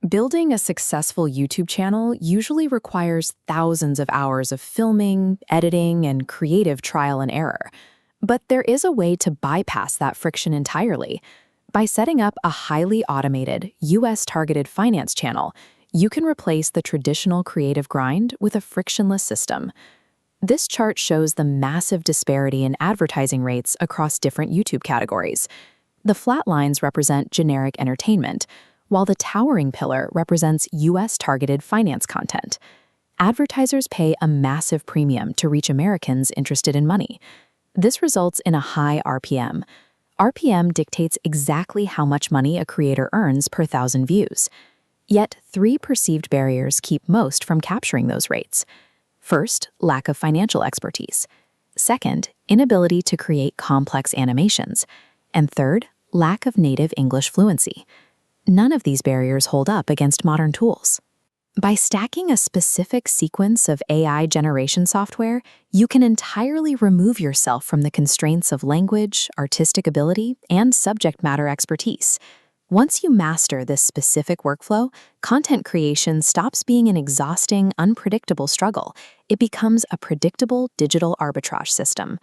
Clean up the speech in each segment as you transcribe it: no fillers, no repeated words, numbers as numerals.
Building a successful YouTube channel usually requires thousands of hours of filming, editing, and creative trial and error. But there is a way to bypass that friction entirely. By setting up a highly automated, US-targeted finance channel, you can replace the traditional creative grind with a frictionless system. This chart shows the massive disparity in advertising rates across different YouTube categories. The flat lines represent generic entertainment, while the towering pillar represents US-targeted finance content. Advertisers pay a massive premium to reach Americans interested in money. This results in a high RPM. RPM dictates exactly how much money a creator earns per 1,000 views. Yet, three perceived barriers keep most from capturing those rates. First, lack of financial expertise. Second, inability to create complex animations. And third, lack of native English fluency. None of these barriers hold up against modern tools. By stacking a specific sequence of AI generation software, you can entirely remove yourself from the constraints of language, artistic ability, and subject matter expertise. Once you master this specific workflow, content creation stops being an exhausting, unpredictable struggle. It becomes a predictable digital arbitrage system.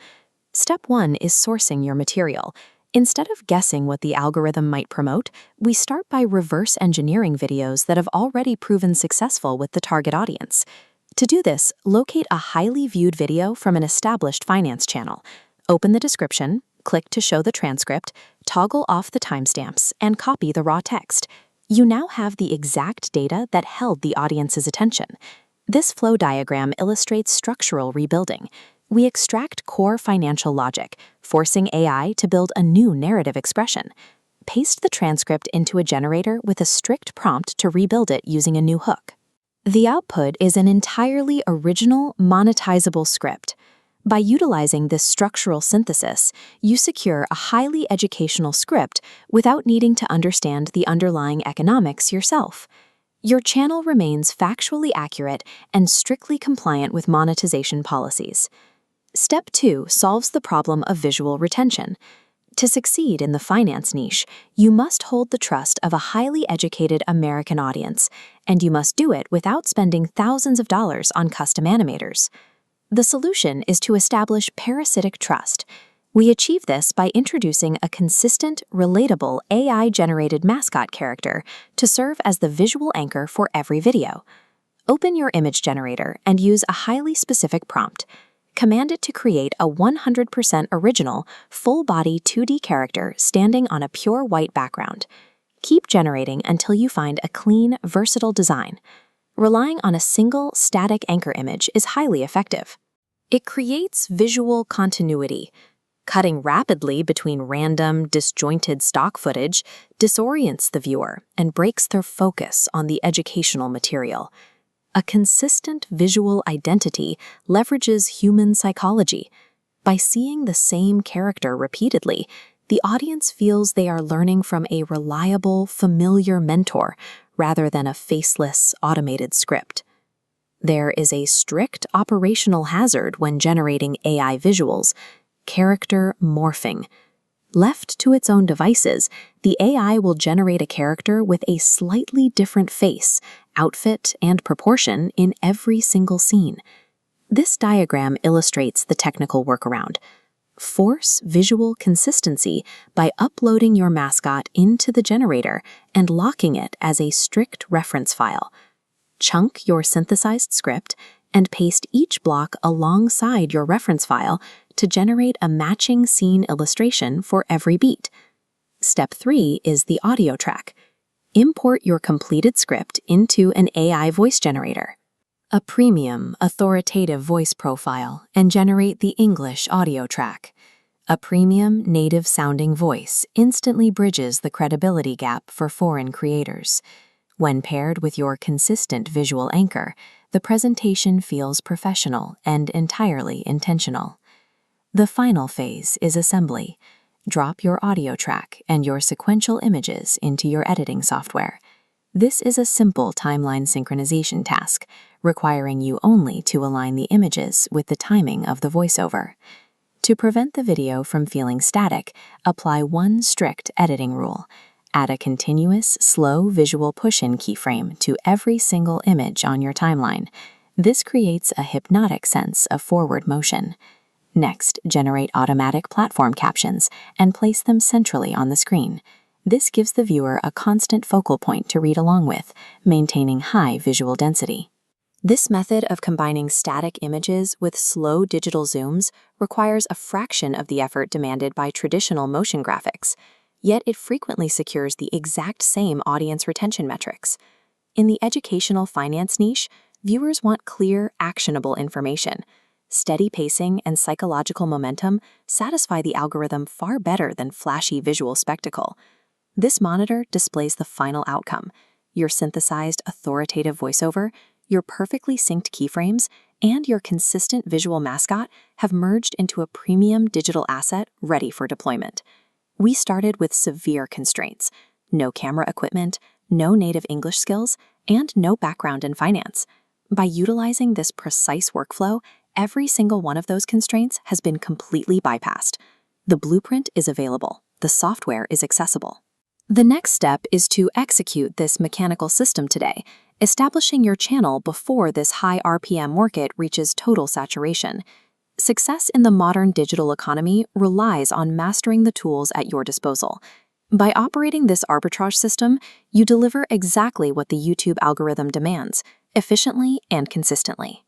Step 1 is sourcing your material. Instead of guessing what the algorithm might promote, we start by reverse engineering videos that have already proven successful with the target audience. To do this, locate a highly viewed video from an established finance channel. Open the description, click to show the transcript, toggle off the timestamps, and copy the raw text. You now have the exact data that held the audience's attention. This flow diagram illustrates structural rebuilding. We extract core financial logic, forcing AI to build a new narrative expression. Paste the transcript into a generator with a strict prompt to rebuild it using a new hook. The output is an entirely original, monetizable script. By utilizing this structural synthesis, you secure a highly educational script without needing to understand the underlying economics yourself. Your channel remains factually accurate and strictly compliant with monetization policies. Step 2 solves the problem of visual retention. To succeed in the finance niche, you must hold the trust of a highly educated American audience, and you must do it without spending thousands of dollars on custom animators. The solution is to establish parasitic trust. We achieve this by introducing a consistent, relatable AI-generated mascot character to serve as the visual anchor for every video. Open your image generator and use a highly specific prompt. Command it to create a 100% original, full-body 2D character standing on a pure white background. Keep generating until you find a clean, versatile design. Relying on a single, static anchor image is highly effective. It creates visual continuity. Cutting rapidly between random, disjointed stock footage disorients the viewer and breaks their focus on the educational material. A consistent visual identity leverages human psychology. By seeing the same character repeatedly, the audience feels they are learning from a reliable, familiar mentor rather than a faceless, automated script. There is a strict operational hazard when generating AI visuals: character morphing. Left to its own devices, the AI will generate a character with a slightly different face, outfit, and proportion in every single scene. This diagram illustrates the technical workaround. Force visual consistency by uploading your mascot into the generator and locking it as a strict reference file. Chunk your synthesized script and paste each block alongside your reference file to generate a matching scene illustration for every beat. Step 3 is the audio track. Import your completed script into an AI voice generator. A premium, authoritative voice profile and generate the English audio track. A premium, native-sounding voice instantly bridges the credibility gap for foreign creators. When paired with your consistent visual anchor, the presentation feels professional and entirely intentional. The final phase is assembly. Drop your audio track and your sequential images into your editing software. This is a simple timeline synchronization task, requiring you only to align the images with the timing of the voiceover. To prevent the video from feeling static, apply one strict editing rule. Add a continuous, slow visual push-in keyframe to every single image on your timeline. This creates a hypnotic sense of forward motion. Next, generate automatic platform captions and place them centrally on the screen. This gives the viewer a constant focal point to read along with, maintaining high visual density. This method of combining static images with slow digital zooms requires a fraction of the effort demanded by traditional motion graphics, yet it frequently secures the exact same audience retention metrics. In the educational finance niche, viewers want clear, actionable information. Steady pacing and psychological momentum satisfy the algorithm far better than flashy visual spectacle. This monitor displays the final outcome: your synthesized, authoritative voiceover, your perfectly synced keyframes, and your consistent visual mascot have merged into a premium digital asset ready for deployment. We started with severe constraints: no camera equipment, no native English skills, and no background in finance. By utilizing this precise workflow, every single one of those constraints has been completely bypassed. The blueprint is available. The software is accessible. The next step is to execute this mechanical system today, establishing your channel before this high RPM market reaches total saturation. Success in the modern digital economy relies on mastering the tools at your disposal. By operating this arbitrage system, you deliver exactly what the YouTube algorithm demands, efficiently and consistently.